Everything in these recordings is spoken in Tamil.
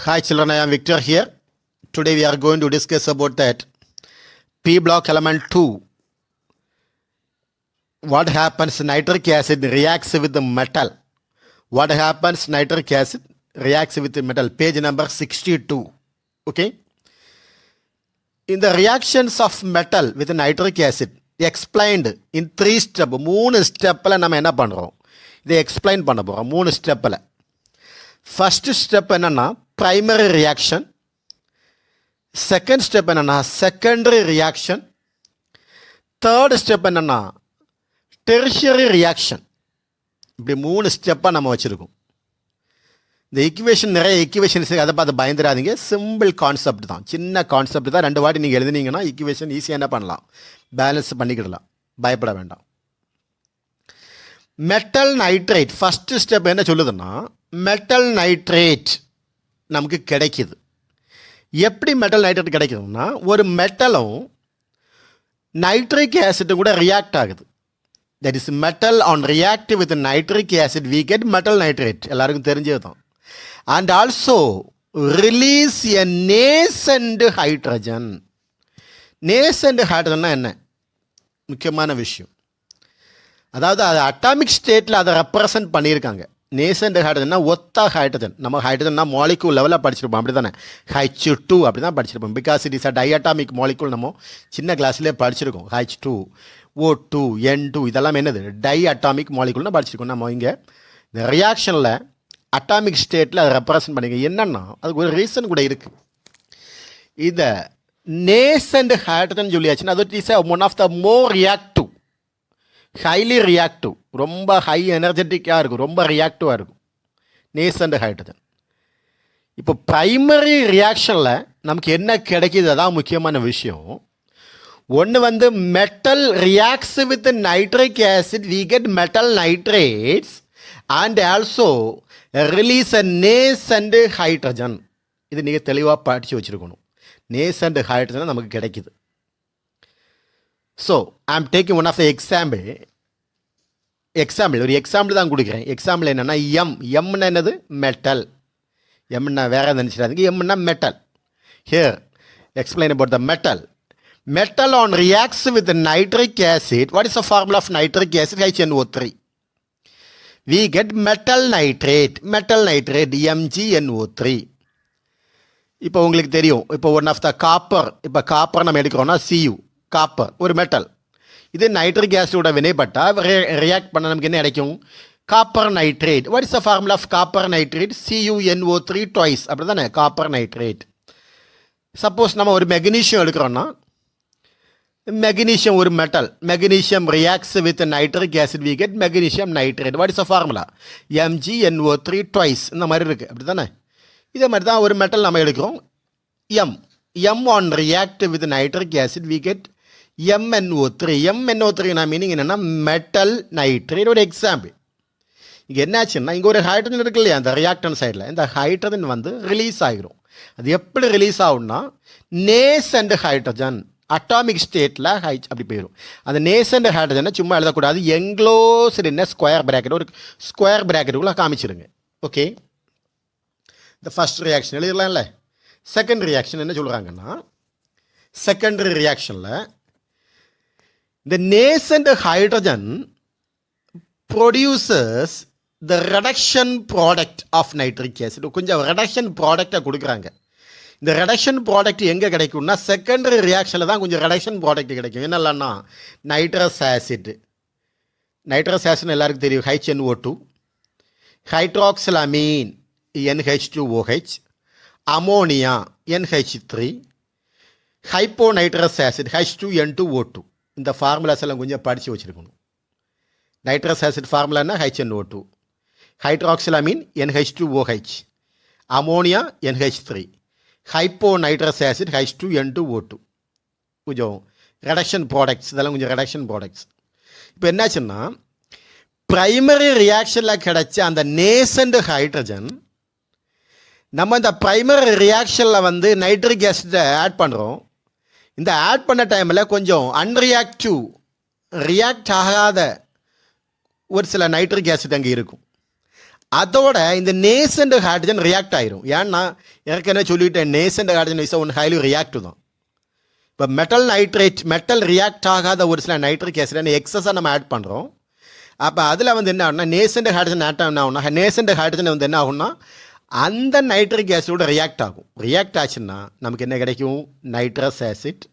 Hi children, I am Victor here. Today we are going to discuss about that P block element 2. What happens nitric acid reacts with the metal. What happens nitric acid reacts with the metal. Page number 62. Okay. In the reactions of metal with nitric acid explained in 3 steps. 3 ஸ்டெப்பில் நம்ம என்ன பண்ணுறோம், இதை எக்ஸ்பிளைன் பண்ண போகிறோம் 3 ஸ்டெப்பில். ஃபஸ்ட்டு ஸ்டெப் என்னென்னா ப்ரைமரி ரியாக்ஷன், செகண்ட் ஸ்டெப் என்னென்னா செகண்டரி ரியாக்ஷன், தேர்ட் ஸ்டெப் என்னென்னா டெர்ஷியரி ரியாக்ஷன். இப்படி 3 ஸ்டெப்பாக நம்ம வச்சுருக்கோம். இந்த ஈக்குவேஷன் நிறைய ஈக்குவேஷன்ஸ், அதை பார்த்து பயந்துடாதீங்க. சிம்பிள் கான்செப்ட் தான், சின்ன கான்செப்ட் தான். 2 வாட்டி நீங்கள் எழுதுனீங்கன்னா ஈக்குவேஷன் ஈஸியாக என்ன பண்ணலாம், பேலன்ஸ் பண்ணிக்கிடலாம், பயப்பட வேண்டாம். மெட்டல் நைட்ரேட் ஃபஸ்ட்டு ஸ்டெப் என்ன சொல்லுதுன்னா, மெட்டல் நைட்ரேட் நமக்கு கிடைக்கிது. எப்படி மெட்டல் நைட்ரேட் கிடைக்குதுன்னா, ஒரு மெட்டலும் நைட்ரிக் ஆசிட்டும் கூட ரியாக்ட் ஆகுது. That is metal on react with nitric acid we get metal nitrate, எல்லாருக்கும் தெரிஞ்சது தான். And also release a nascent hydrogen. Nascent ஹைட்ரஜன்னா என்ன, முக்கியமான விஷயம். அதாவது அது அட்டாமிக் ஸ்டேட்டில் அதை ரெப்ரசன்ட் பண்ணியிருக்காங்க. நேசன்ட் ஹைட்ரஜன்னா ஒத்த ஹைட்ரஜன். நம்ம ஹைட்ரஜன்னா மாலிகூல் லெவலில் படிச்சிருப்போம், அப்படி தானே, H2 அப்படி தான் படிச்சிருப்போம். Because it is a diatomic molecule. நம்ம சின்ன கிளாஸ்லேயே படிச்சிருக்கோம். H2, O2, N2 இதெல்லாம் என்னது, டை அட்டாமிக் மாலிகூல்னு படிச்சிருக்கோம். நம்ம இங்கே இந்த ரியாக்ஷனில் அட்டாமிக் ஸ்டேட்டில் அதை ரெப்ரசன்ட் பண்ணிக்க. என்னென்னா அதுக்கு ஒரு ரீசன் கூட இருக்குது. இதை நேசன்ட் ஹைட்ரஜன் சொல்லியாச்சுன்னா அது is one of the more reactive, highly reactive, ரொம்ப ஹை எனர்ஜெட்டிக்காக இருக்கும், ரொம்ப ரியாக்டிவாக இருக்கும் நேசன்ட் ஹைட்ரஜன். இப்போ ப்ரைமரி ரியாக்ஷனில் நமக்கு என்ன கிடைக்கிது, அதான் முக்கியமான விஷயம். ஒன்று வந்து metal reacts with nitric acid we get metal nitrates and also release a nascent hydrogen. இது நீங்கள் தெளிவாக படித்து வச்சுருக்கணும். நேசன்ட் ஹைட்ரஜன் நமக்கு கிடைக்கிது. So I am taking one of the example. ஒரு எக்ஸாம்பிள் தான் கொடுக்குறேன். எக்ஸாம்பிள் என்னென்னா எம்னா என்னது, மெட்டல். எம்னா வேறு நினச்சிடாதீங்க, எம்னா metal. Here explain about the metal. Metal on reacts with nitric acid. What is the formula of nitric acid? HNO3. We get metal nitrate, MgNO3. இப்போ உங்களுக்கு தெரியும், இப்போ ஒன் ஆஃப் த காப்பர், இப்போ காப்பர் நம்ம எடுக்கிறோம்னா Cu, காப்பர் ஒரு மெட்டல். இது நைட்ரிக் ஆசிடோட வினைப்பட்டால் ரியாக்ட் பண்ண நமக்கு என்ன கிடைக்கும், copper nitrate. What is the formula of copper nitrate? CuNO3 twice, அப்படி தானே, காப்பர் நைட்ரேட். சப்போஸ் நம்ம ஒரு மெக்னீஷியம் எடுக்கிறோன்னா, மெக்னீஷியம் ஒரு metal, magnesium reacts with nitric acid we get magnesium nitrate. What is the formula? MgNO3 twice. இந்த மாதிரி இருக்குது, அப்படி தானே. இதே மாதிரி தான் ஒரு மெட்டல் நம்ம எடுக்கிறோம், M on react with nitric acid we get MnO3. MnO3 meaning என்னென்னா மெட்டல் நைட்ரேட். ஒரு எக்ஸாம்பிள். இங்கே என்னாச்சுன்னா, இங்கே ஒரு ஹைட்ரஜன் இருக்கு இல்லையா, அந்த ரியாக்டன் சைடில் இந்த ஹைட்ரஜன் வந்து ரிலீஸ் ஆகிரும். அது எப்படி ரிலீஸ் ஆகும்னா, நேசன்ட் ஹைட்ரஜன் அட்டாமிக் ஸ்டேட்டில் அப்படி போயிடும். அந்த நேசன்ட் ஹைட்ரஜனை சும்மா எழுதக்கூடாது, எங்க்ளோஸ்டு என்ன ஸ்கொயர் பிராக்கெட், ஒரு ஸ்கொயர் பிராக்கெட்டுக்குள்ளே காமிச்சிருங்க. ஓகே, இந்த ஃபஸ்ட் ரியாக்ஷன் எழுதிடலாம்ல. செகண்ட் ரியாக்ஷன் என்ன சொல்கிறாங்கன்னா, செகண்டரி ரியாக்ஷனில் இந்த nascent hydrogen producers the reduction product of nitric acid. கொஞ்சம் ரெடக்ஷன் ப்ராடக்டை கொடுக்குறாங்க. இந்த ரெடக்ஷன் ப்ராடக்ட் எங்கே கிடைக்கும்னா, செகண்டரி ரியாக்ஷனில் தான் கொஞ்சம் ரெடக்ஷன் ப்ராடக்ட் கிடைக்கும். என்னெல்லாம்னா, நைட்ரஸ் ஆசிட் எல்லாருக்கும் தெரியும், HNO2, hydroxylamine NH2OH, ammonia NH3, hyponitrous acid H2N2O2. இந்த ஃபார்முலாஸ் எல்லாம் கொஞ்சம் படித்து வச்சுருக்கணும். நைட்ரஸ் ஆசிட் ஃபார்முலான்னா HNO2, hydroxylamine NH2OH, ammonia NH3, hyponitrous acid H2N2O2. கொஞ்சம் ரெடக்ஷன் ப்ராடக்ட்ஸ், இதெல்லாம் கொஞ்சம் ரெடக்ஷன் ப்ராடக்ட்ஸ். இப்போ என்னாச்சுன்னா, ப்ரைமரி ரியாக்ஷனில் கிடைச்ச அந்த நேசன்ட் ஹைட்ரஜன் நம்ம இந்த ப்ரைமரி ரியாக்ஷனில் வந்து நைட்ரிக் ஆசிட்டை ஆட் பண்ணுறோம். இந்த ஆட் பண்ண டைமில் கொஞ்சம் அன்ரியாக்டிவ், ரியாக்ட் ஆகாத ஒரு சில நைட்ரிக் ஆசிட் அங்கே இருக்கும். அதோட இந்த நேசண்ட் ஹைட்ரஜன் ரியாக்ட் ஆயிரும். ஏன்னா ஏற்கனவே சொல்லிவிட்டேன், nascent hydrogen is one highly reactive தான். இப்போ மெட்டல் ரியாக்ட் ஆகாத ஒரு சில நைட்ரிக் ஆசிட் எக்ஸஸாக நம்ம ஆட் பண்ணுறோம். அப்போ அதில் வந்து என்ன ஆகும்னா நேசண்ட் ஹைட்ரஜன் ஆட் என்ன ஆகும்னா நேசண்ட் ஹைட்ரஜன் வந்து என்ன ஆகும்னா அந்த நைட்ரிக் ஆசிடோட ரியாக்ட் ஆகும். ரியாக்ட் ஆச்சுன்னா நமக்கு என்ன கிடைக்கும்? Nitrous acid,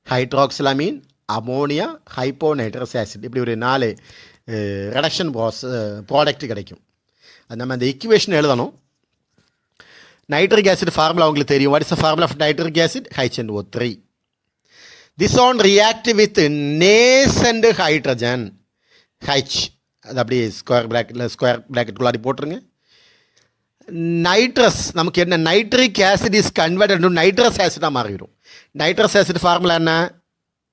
ஹைட்ராக்சிலமீன், ammonia, hyponitrous acid, இப்படி ஒரு 4 ரிடக்ஷன் ப்ராடக்ட் கிடைக்கும். அது நம்ம அந்த ஈக்குவேஷன் எழுதணும். நைட்ரிக் ஆசிட் ஃபார்முலா உங்களுக்கு தெரியும். What is the formula of nitric acid? HNO3. This one react with nascent hydrogen, H, அது அப்படியே ஸ்கொயர் ப்ராக்கெட்டுக்குள்ளாடி போட்டுருங்க. நைட்ரஸ், நமக்கு என்ன nitric acid is converted to nitrous ஆசிடாக மாறிடும். நைட்ரஸ் ஆசிட் ஃபார்முலா என்ன?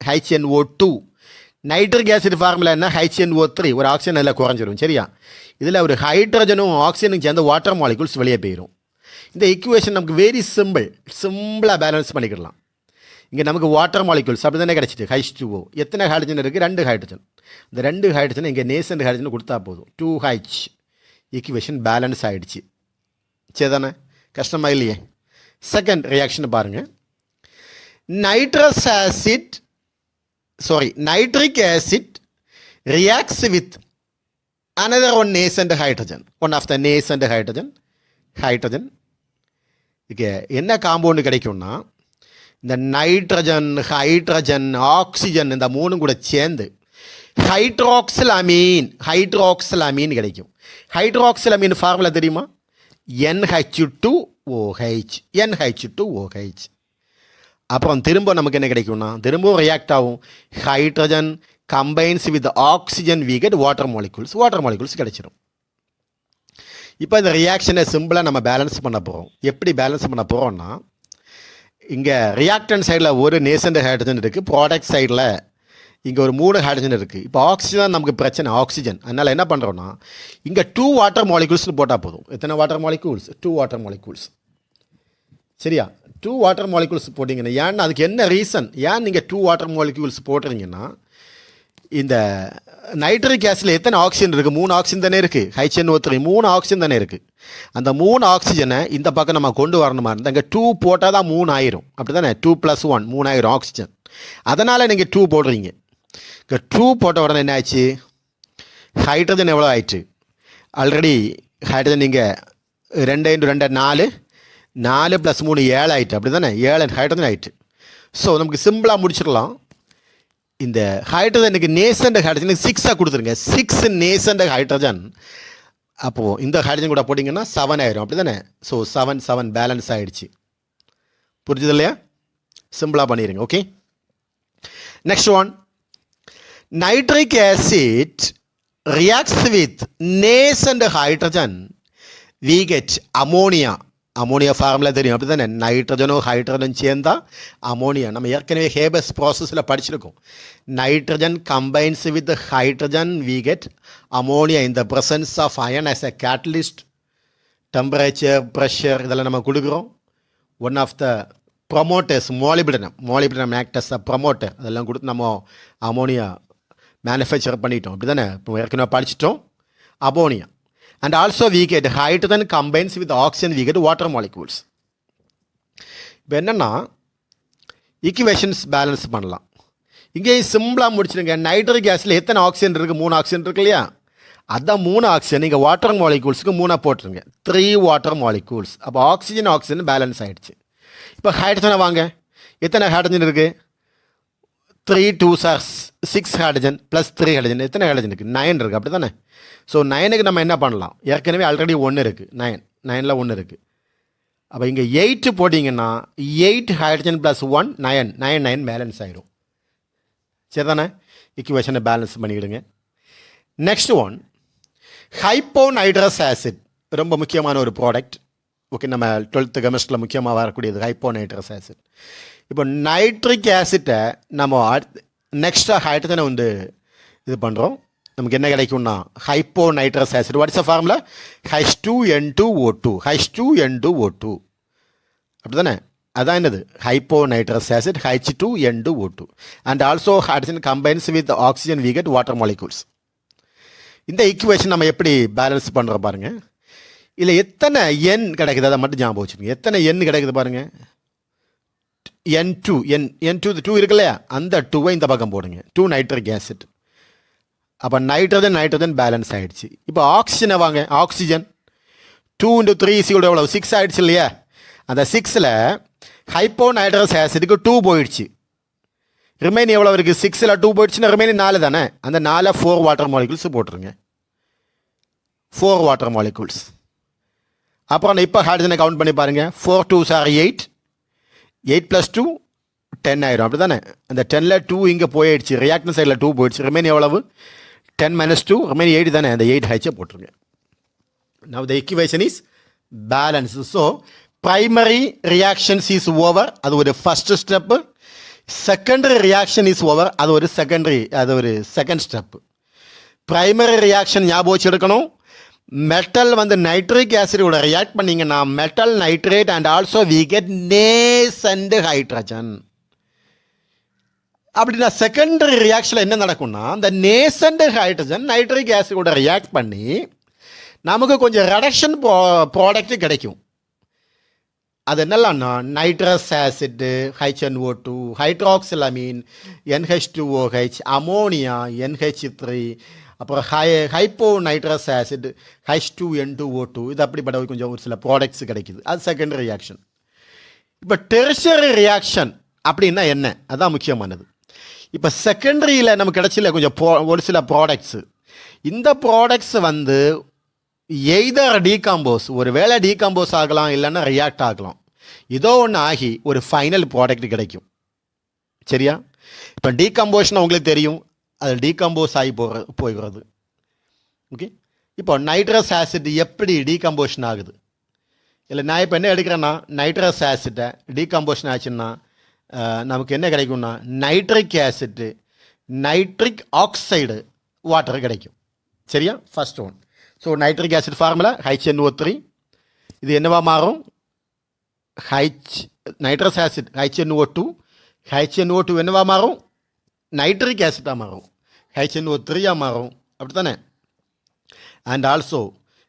HNO2. நைட்ரிக் ஆசிட் ஃபார்முலா என்ன? HNO3. ஒரு ஆக்சிஜன் அதில் குறைஞ்சிடும். சரியா? இதில் ஒரு ஹைட்ரஜனும் ஆக்சிஜனும் சேர்ந்து வாட்டர் மாலிகுல்ஸ் வெளியே போயிடும். இந்த ஈக்குவேஷன் நமக்கு வெரி சிம்பிளாக பேலன்ஸ் பண்ணிக்கிடலாம். இங்கே நமக்கு வாட்டர் மாலிகுல்ஸ் அப்படி தானே கிடச்சிட்டு. H2O. எத்தனை ஹைட்ரஜன் இருக்குது? 2 ஹைட்ரஜன். இந்த 2 ஹைட்ரஜன் இங்கே நேசண்ட் ஹைட்ரஜன் கொடுத்தா போதும். 2H. ஈக்குவேஷன் பேலன்ஸ் ஆகிடுச்சு. சரி தானே? கஷ்டமாக இல்லையே? செகண்ட் ரியாக்ஷன் பாருங்கள். Nitric acid reacts with another one nascent hydrogen, one of the nascent hydrogen. இங்கே என்ன காம்பவுண்டு கிடைக்கும்னா இந்த நைட்ரஜன், ஹைட்ரஜன், ஆக்சிஜன் இந்த 3 கூட சேர்ந்து ஹைட்ராக்சிலமீன் கிடைக்கும். ஹைட்ராக்சிலமீன் ஃபார்முலா தெரியுமா? NH2OH. அப்புறம் திரும்ப நமக்கு என்ன கிடைக்கும்னா திரும்பவும் ரியாக்ட் ஆகும். Hydrogen combines with oxygen, we get water molecules கிடைச்சிடும். இப்போ இந்த ரியாக்ஷனை சிம்பிளாக நம்ம பேலன்ஸ் பண்ண போகிறோம். எப்படி பேலன்ஸ் பண்ண போகிறோம்னா இங்கே ரியாக்டன் சைடில் ஒரு நேசண்ட் ஹைட்ரஜன் இருக்குது, ப்ராடக்ட் சைடில் இங்கே ஒரு 3 ஹைட்ரஜன் இருக்குது. இப்போ ஆக்சிஜன் நமக்கு பிரச்சனை, ஆக்சிஜன். அதனால் என்ன பண்ணுறோன்னா இங்கே 2 வாட்டர் மாலிகுல்ஸ்னு போட்டால் போதும். எத்தனை வாட்டர் மாலிகுல்ஸ்? 2 water molecules. சரியா? 2 வாட்டர் மாலிகுல்ஸ் போட்டிங்கன்னா ஏன்னா அதுக்கு என்ன ரீசன்? ஏன் நீங்கள் 2 வாட்டர் மாலிகுல்ஸ் போட்டுறீங்கன்னா இந்த நைட்ரிக் ஆசிடில் எத்தனை ஆக்சிஜன் இருக்குது? 3 ஆக்சிஜன் தானே இருக்குது. HNO3 3 ஆக்சிஜன் தானே இருக்குது. அந்த 3 ஆக்சிஜனை இந்த பக்கம் நம்ம கொண்டு வரணுமா இருந்தால் இங்கே 2 போட்டால் தான் 3 ஆயிரும். அப்படி தானே? 2 + 1 3 ஆயிரும் ஆக்சிஜன். அதனால் நீங்கள் 2 போடுறீங்க. இங்கே 2 போட்ட உடனே என்ன ஆச்சு? ஹைட்ரஜன் எவ்வளோ ஆயிடுச்சு? ஆல்ரெடி ஹைட்ரஜன் இங்கே 2 × 2 4, 4 + 3 7 ஆயிட்டு. அப்படி தானே? 7 ஹைட்ரஜன் ஆயிட்டு. ஸோ நமக்கு சிம்பிளாக முடிச்சிடலாம். இந்த ஹைட்ரஜனுக்கு நேசண்ட் ஹைட்ரஜனுக்கு 6 கொடுத்துருங்க. 6 நேசண்ட் ஹைட்ரஜன். அப்போது இந்த ஹைட்ரஜன் கூட போட்டிங்கன்னா 7 ஆயிரும். அப்படி தானே? ஸோ 7 பேலன்ஸ் ஆகிடுச்சு. புரிஞ்சுது இல்லையா? சிம்பிளாக பண்ணிடுங்க. Okay, next one. Nitric acid reacts with nascent hydrogen, we get ammonia. Ammonia formula தெரியும். அப்படி தானே? நைட்ரஜனும் ஹைட்ரஜனும் சேர்ந்தா அமோனியா. நம்ம ஏற்கனவே ஹேபஸ் ப்ராசஸில் படிச்சிருக்கோம். Nitrogen combines with hydrogen, we get ammonia in the presence of iron as a catalyst. Temperature, pressure இதெல்லாம் நம்ம கொடுக்குறோம். One of the promoters molybdenum act as a promoter. அதெல்லாம் கொடுத்து நம்ம அமோனியா மேனுஃபேக்சர் பண்ணிட்டோம். அப்படி தானே? இப்போ ஏற்கனவே படிச்சிட்டோம் ammonia. And also we get hydrogen combines with oxygen, we get water molecules. இப்போ என்னென்னா ஈக்குவேஷன்ஸ் பேலன்ஸ் பண்ணலாம். இங்கே சிம்பிளாக முடிச்சுடுங்க. நைட்ரிக் ஆசிடில் எத்தனை ஆக்சிஜன் இருக்குது? 3 ஆக்சிஜன் இருக்கு இல்லையா? அதான் 3 ஆக்சிஜன் இங்கே வாட்டர் மாலிகூல்ஸுக்கு 3 போட்டுருங்க. 3 வாட்டர் மாலிகூல்ஸ். அப்போ ஆக்சிஜன் பேலன்ஸ் ஆகிடுச்சு. இப்போ ஹைட்ரஜனை வாங்க. எத்தனை ஹைட்ரஜன் இருக்குது? 3 × 2 = 6 ஹைட்ரஜன் + 3 ஹைட்ரஜன். எத்தனை ஹைட்ரஜன் இருக்குது? 9 இருக்குது. அப்படி தானே? ஸோ 9க்கு நம்ம என்ன பண்ணலாம்? ஏற்கனவே ஆல்ரெடி 1 இருக்குது. 9ல் 1 இருக்குது. அப்போ இங்கே 8 போட்டிங்கன்னா 8 ஹைட்ரஜன் + 1 9 பேலன்ஸ் ஆகிடும். சரி தானே? ஈக்குவேஷனை பேலன்ஸ் பண்ணிவிடுங்க. Next one, hyponitrous acid. ரொம்ப முக்கியமான ஒரு ப்ராடக்ட். ஓகே, நம்ம 12th கெமிஸ்ட்ரியில் முக்கியமாக வரக்கூடியது ஹைப்போநைட்ரஸ் ஆசிட். இப்போ நைட்ரிக் ஆசிட்டை நம்ம நெக்ஸ்ட்டாக ஹைட்ரஜனை வந்து இது பண்ணுறோம். நமக்கு என்ன கிடைக்கும்னா hyponitrous acid. What is the formula? H2N2O2. அப்படி தானே? அதான் என்னது? Hyponitrous acid H2N2O2. And also hydrogen combines with oxygen, we get water molecules. இந்த ஈக்குவேஷன் நம்ம எப்படி பேலன்ஸ் பண்ணுறோம் பாருங்கள். இதில் எத்தனை எண் கிடைக்குது அதை மட்டும் ஞாபகம் வச்சுக்கோங்க. எத்தனை எண் கிடைக்குது பாருங்கள். N2 2 இருக்கு இல்லையா, அந்த 2வை இந்த பக்கம் போடுங்க. 2 நைட்ரிக் ஆசிட். அப்போ நைட்ரஜன் பேலன்ஸ் ஆகிடுச்சு. இப்போ ஆக்சிஜனை வாங்க. ஆக்சிஜன் 2 × 3 = எவ்வளோ, 6 ஆகிடுச்சு இல்லையா. அந்த 6ல் ஹைப்போ நைட்ரஸ் ஆசிடுக்கு 2 போயிடுச்சு. ரிமைன் எவ்வளோ இருக்குது, 6ல் 2 போயிடுச்சுன்னா ரிமைன் 4 தானே. அந்த 4 4 வாட்டர் மாலிகுல்ஸ் போட்டுருங்க. 4 வாட்டர் மாலிகுல்ஸ். அப்புறம் இப்போ ஹைட்ரஜனை கவுண்ட் பண்ணி பாருங்கள். 4 2s are 8. 8 + 2 10 ஆயிரும். அப்படி தானே. அந்த 10ல் 2 இங்கே போயிடுச்சு. ரியாக்டன் சைடில் 2 போயிடுச்சு. ரிமைன் எவ்வளவு, 10 - 2 ரிமைன் 8 தானே. அந்த 8 ஹைச்சை போட்டுருங்க. Now the equation is balanced. So primary reactions is over. அது ஒரு first step. Secondary reaction is over. அது ஒரு செகண்ட் ஸ்டெப்பு. பிரைமரி ரியாக்ஷன் ஞாபகம் வச்சு எடுக்கணும். மெட்டல் வந்து நைட்ரிக் ஆசிடோட ரியாக்ட் பண்ணிங்கன்னா metal nitrate and also we get nascent hydrogen. அப்படின்னா செகண்டரி ரியாக்ஷனில் என்ன நடக்கும்னா, அந்த நேசன்ட் ஹைட்ரஜன் நைட்ரிக் ஆசிடோட ரியாக்ட் பண்ணி நமக்கு கொஞ்சம் ரெடக்ஷன் ப்ராடக்ட் கிடைக்கும். அது என்னெல்லாம்னா nitrous acid, HNO2, hydroxylamine, NH2OH, ammonia, NH3, அப்புறம் ஹைப்போ நைட்ரஸ் ஆசிட், H2N2O2. இது அப்படிப்பட்ட கொஞ்சம் ஒரு சில ப்ராடக்ட்ஸ் கிடைக்குது. அது செகண்டரி ரியாக்ஷன். இப்போ டெர்ஷரி ரியாக்ஷன் அப்படின்னா என்ன, அதுதான் முக்கியமானது. இப்போ செகண்டரியில் நமக்கு கிடைச்சில கொஞ்சம் ஒரு சில ப்ராடக்ட்ஸு. இந்த ப்ராடக்ட்ஸ் வந்து எய்தர் டீகம்போஸ், ஒரு வேளை டீகம்போஸ் ஆகலாம், இல்லைன்னா ரியாக்ட் ஆகலாம். இதோ ஒன்று ஆகி ஒரு ஃபைனல் ப்ராடக்ட் கிடைக்கும். சரியா. இப்போ டீகம்போஷன் உங்களுக்கு தெரியும், அது டீகம்போஸ் ஆகி போகிறது. ஓகே. இப்போ நைட்ரஸ் ஆசிட் எப்படி டீகம்போஷன் ஆகுது, இல்லை நான் இப்போ என்ன எடுக்கிறேன்னா நைட்ரஸ் ஆசிட்டை டீகம்போஷன் ஆச்சுன்னா நமக்கு என்ன கிடைக்கும்னா nitric acid, nitric oxide water கிடைக்கும். சரியா. First one. So nitric acid formula HNO3. இது என்னவா மாறும், நைட்ரஸ் ஆசிட் HNO2. HNO2 என்னவா மாறும், நைட்ரிக் ஆசிட்டாக மாறும். HNO3 மாறும். அப்படி தானே. And also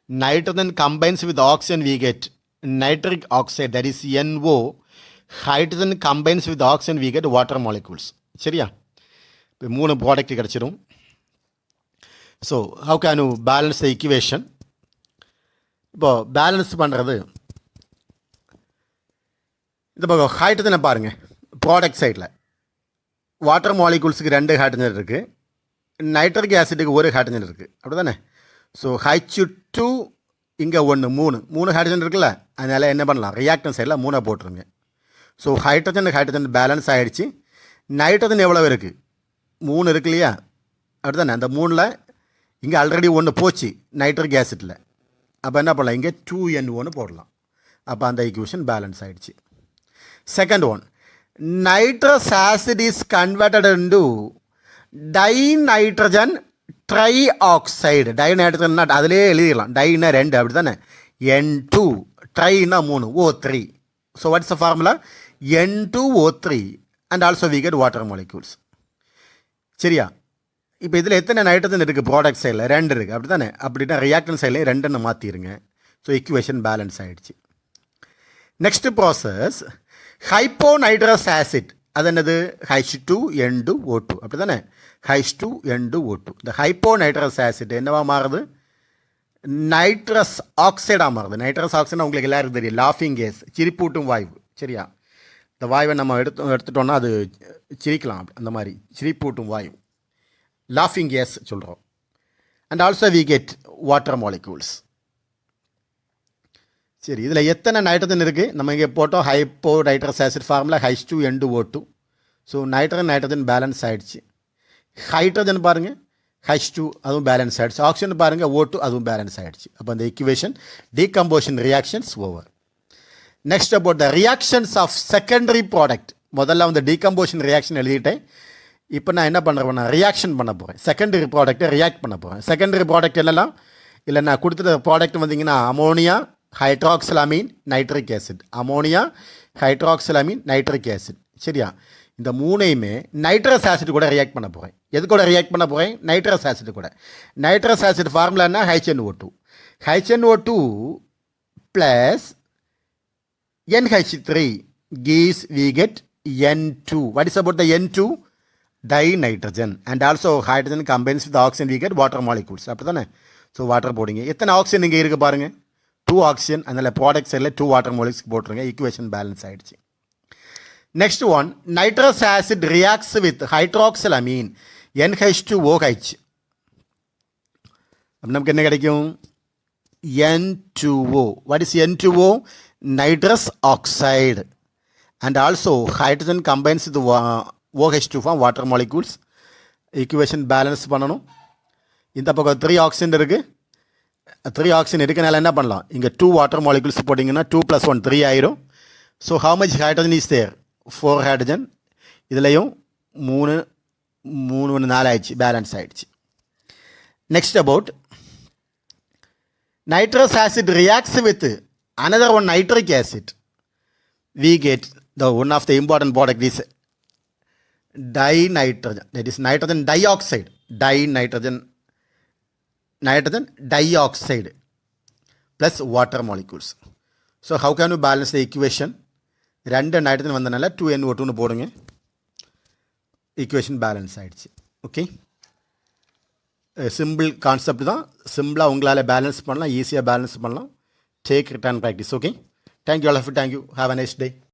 nitrogen combines with oxygen, we get nitric oxide, that is NO. Hydrogen combines with oxygen, we get water molecules. சரியா. இப்போ 3 ப்ராடக்ட் கிடச்சிடும். So how can you balance the equation. இப்போ பேலன்ஸ் பண்ணுறது, இந்த பக்கம் ஹைட்ரஜனை பாருங்கள். ப்ராடக்ட் சைடில் வாட்டர் மாலிகூல்ஸுக்கு 2 ஹைட்ரஜன் இருக்குது, நைட்ரிக் ஆசிட்டுக்கு 1 ஹைட்ரஜன் இருக்குது. அப்படி தானே. ஸோ H2 இங்கே 1 3 ஹைட்ரஜன் இருக்குல்ல, அதனால் என்ன பண்ணலாம், ரியாக்டன் சைடில் 3 போட்டுருங்க. ஸோ ஹைட்ரஜன் பேலன்ஸ் ஆகிடுச்சு. நைட்ரஜன் எவ்வளோ இருக்குது, 3 இருக்கு இல்லையா. அப்படி தானே. அந்த 3ல் இங்கே ஆல்ரெடி 1 போச்சு நைட்ரிக் ஆசிட்டில். அப்போ என்ன பண்ணலாம், இங்கே 2NO போடலாம். அப்போ அந்த ஈக்குவேஷன் பேலன்ஸ் ஆகிடுச்சு. Second one, nitrous acid is converted into dinitrogen trioxide. டைநைட்ரஜன்னா அதிலே எழுதிடலாம். டைனா 2 அப்படி தானே. N2, ட்ரைனா 3, O3. So what's the formula, N2O3 and also we get water molecules. சரியா. இப்போ இதில் எத்தனை நைட்ரஜன் இருக்குது, ப்ராடக்ட் சைடில் 2 இருக்குது. அப்படி தானே. அப்படின்னா ரியாக்டன் சைட்லேயும் 2 மாற்றிடுங்க. ஸோ ஈக்குவேஷன் பேலன்ஸ் ஆகிடுச்சு. Next process hypo nitrous acid. அது என்னது, H2N2O2. அப்படி தானே. H2N2O2. இந்த ஹைப்போ நைட்ரஸ் ஆசிட் என்னவா மாறுது, நைட்ரஸ் ஆக்சைடாக மாறுது. நைட்ரஸ் ஆக்சைடு உங்களுக்கு எல்லாருக்கும் தெரியும், லாஃபிங் கேஸ், சிரிப்பூட்டும் வாயு. சரியா. இந்த வாயுவை நம்ம எடுத்துட்டோன்னா அது சிரிக்கலாம். அந்த மாதிரி சிரிப்பூட்டும் வாயு, லாஃபிங் கேஸ் சொல்கிறோம். And also we get water molecules. சரி. இதில் எத்தனை நைட்ரஜன் இருக்குது, நம்ம இங்கே போட்டோம் hypo nitrous acid formula H2N2O2. So nitrogen balance ஆகிடுச்சு. ஹைட்ரஜன் பாருங்கள் H2 அதுவும் பேலன்ஸ் ஆகிடுச்சு. ஆக்சிஜன் பாருங்கள் O2 அதுவும் பேலன்ஸ் ஆகிடுச்சு. அப்போ அந்த equation decomposition reactions over. Next about the reactions of secondary product. முதல்ல வந்து டீகம்போஷன் ரியாக்ஷன் எழுதிட்டேன். இப்போ நான் என்ன பண்ணுறேன், நான் ரியாக்ஷன் பண்ண போகிறேன். செகண்டரி ப்ராடக்ட்டை ரியாக்ட் பண்ண போகிறேன். செகண்டரி ப்ராடக்ட் என்னெல்லாம், இல்லை நான் கொடுத்துட்ட ப்ராடக்ட் வந்தீங்கன்னா ammonia, hydroxylamine, nitric acid. Ammonia, hydroxylamine, nitric acid. சரியா. இந்த 3ஐயுமே நைட்ரஸ் ஆசிட் கூட ரியாக்ட் பண்ண போகிறேன். எது கூட ரியாக்ட் பண்ண போகிறேன், நைட்ரஸ் ஆசிட் கூட. நைட்ரஸ் ஆசிட் ஃபார்முலா என்ன, HNO2. HNO2 plus NH3 gives we get N2. What is about the N2? Dinitrogen. And also hydrogen combines with oxygen, we get water molecules. So water போடுங்க. எத்தனை ஆக்சிஜன் இங்கே இருக்கு பாருங்க, 2 ஆக்சிஜன். அதனால ப்ராடக்ட் சைடில் 2 வாட்டர் மாலிகுல்ஸ் போட்டுருங்க. ஈக்குவேஷன் பேலன்ஸ் ஆயிடுச்சு. Next one, nitrous acid reacts with hydroxyl amine NH2OH. நமக்கு என்ன கிடைக்கும்? N2O. What is N2O? Nitrous oxide. And also hydrogen combines with OH to form water molecules. Equation balance பண்ணணும். இந்த பக்கம் 3 ஆக்சிஜன் இருக்குது. 3 ஆக்சிஜன் இருக்கனால என்ன பண்ணலாம், இங்கே 2 வாட்டர் மாலிகுல்ஸ் போட்டிங்கன்னா 2 + 1 3 ஆயிரும். So how much hydrogen is there? 4 hydrogen. இதுலேயும் 3 4 ஆயிடுச்சு, பேலன்ஸ் ஆயிடுச்சு. Next about nitrous acid reacts with another one nitric acid. We get the one of the important product is dinitrogen. That is nitrogen dioxide. Nitrogen dioxide plus water molecules. So how can you balance the equation? 2 nitrogen வந்தனால 2NO2 போடுங்க. equation balance ஆயிடுச்சு. ஓகே, சிம்பிள் கான்செப்ட் தான். சிம்பிளாக உங்களால் பேலன்ஸ் பண்ணலாம், ஈஸியாக பேலன்ஸ் பண்ணலாம். Take return practice. Okay, thank you all of you. Thank you. Have a nice day.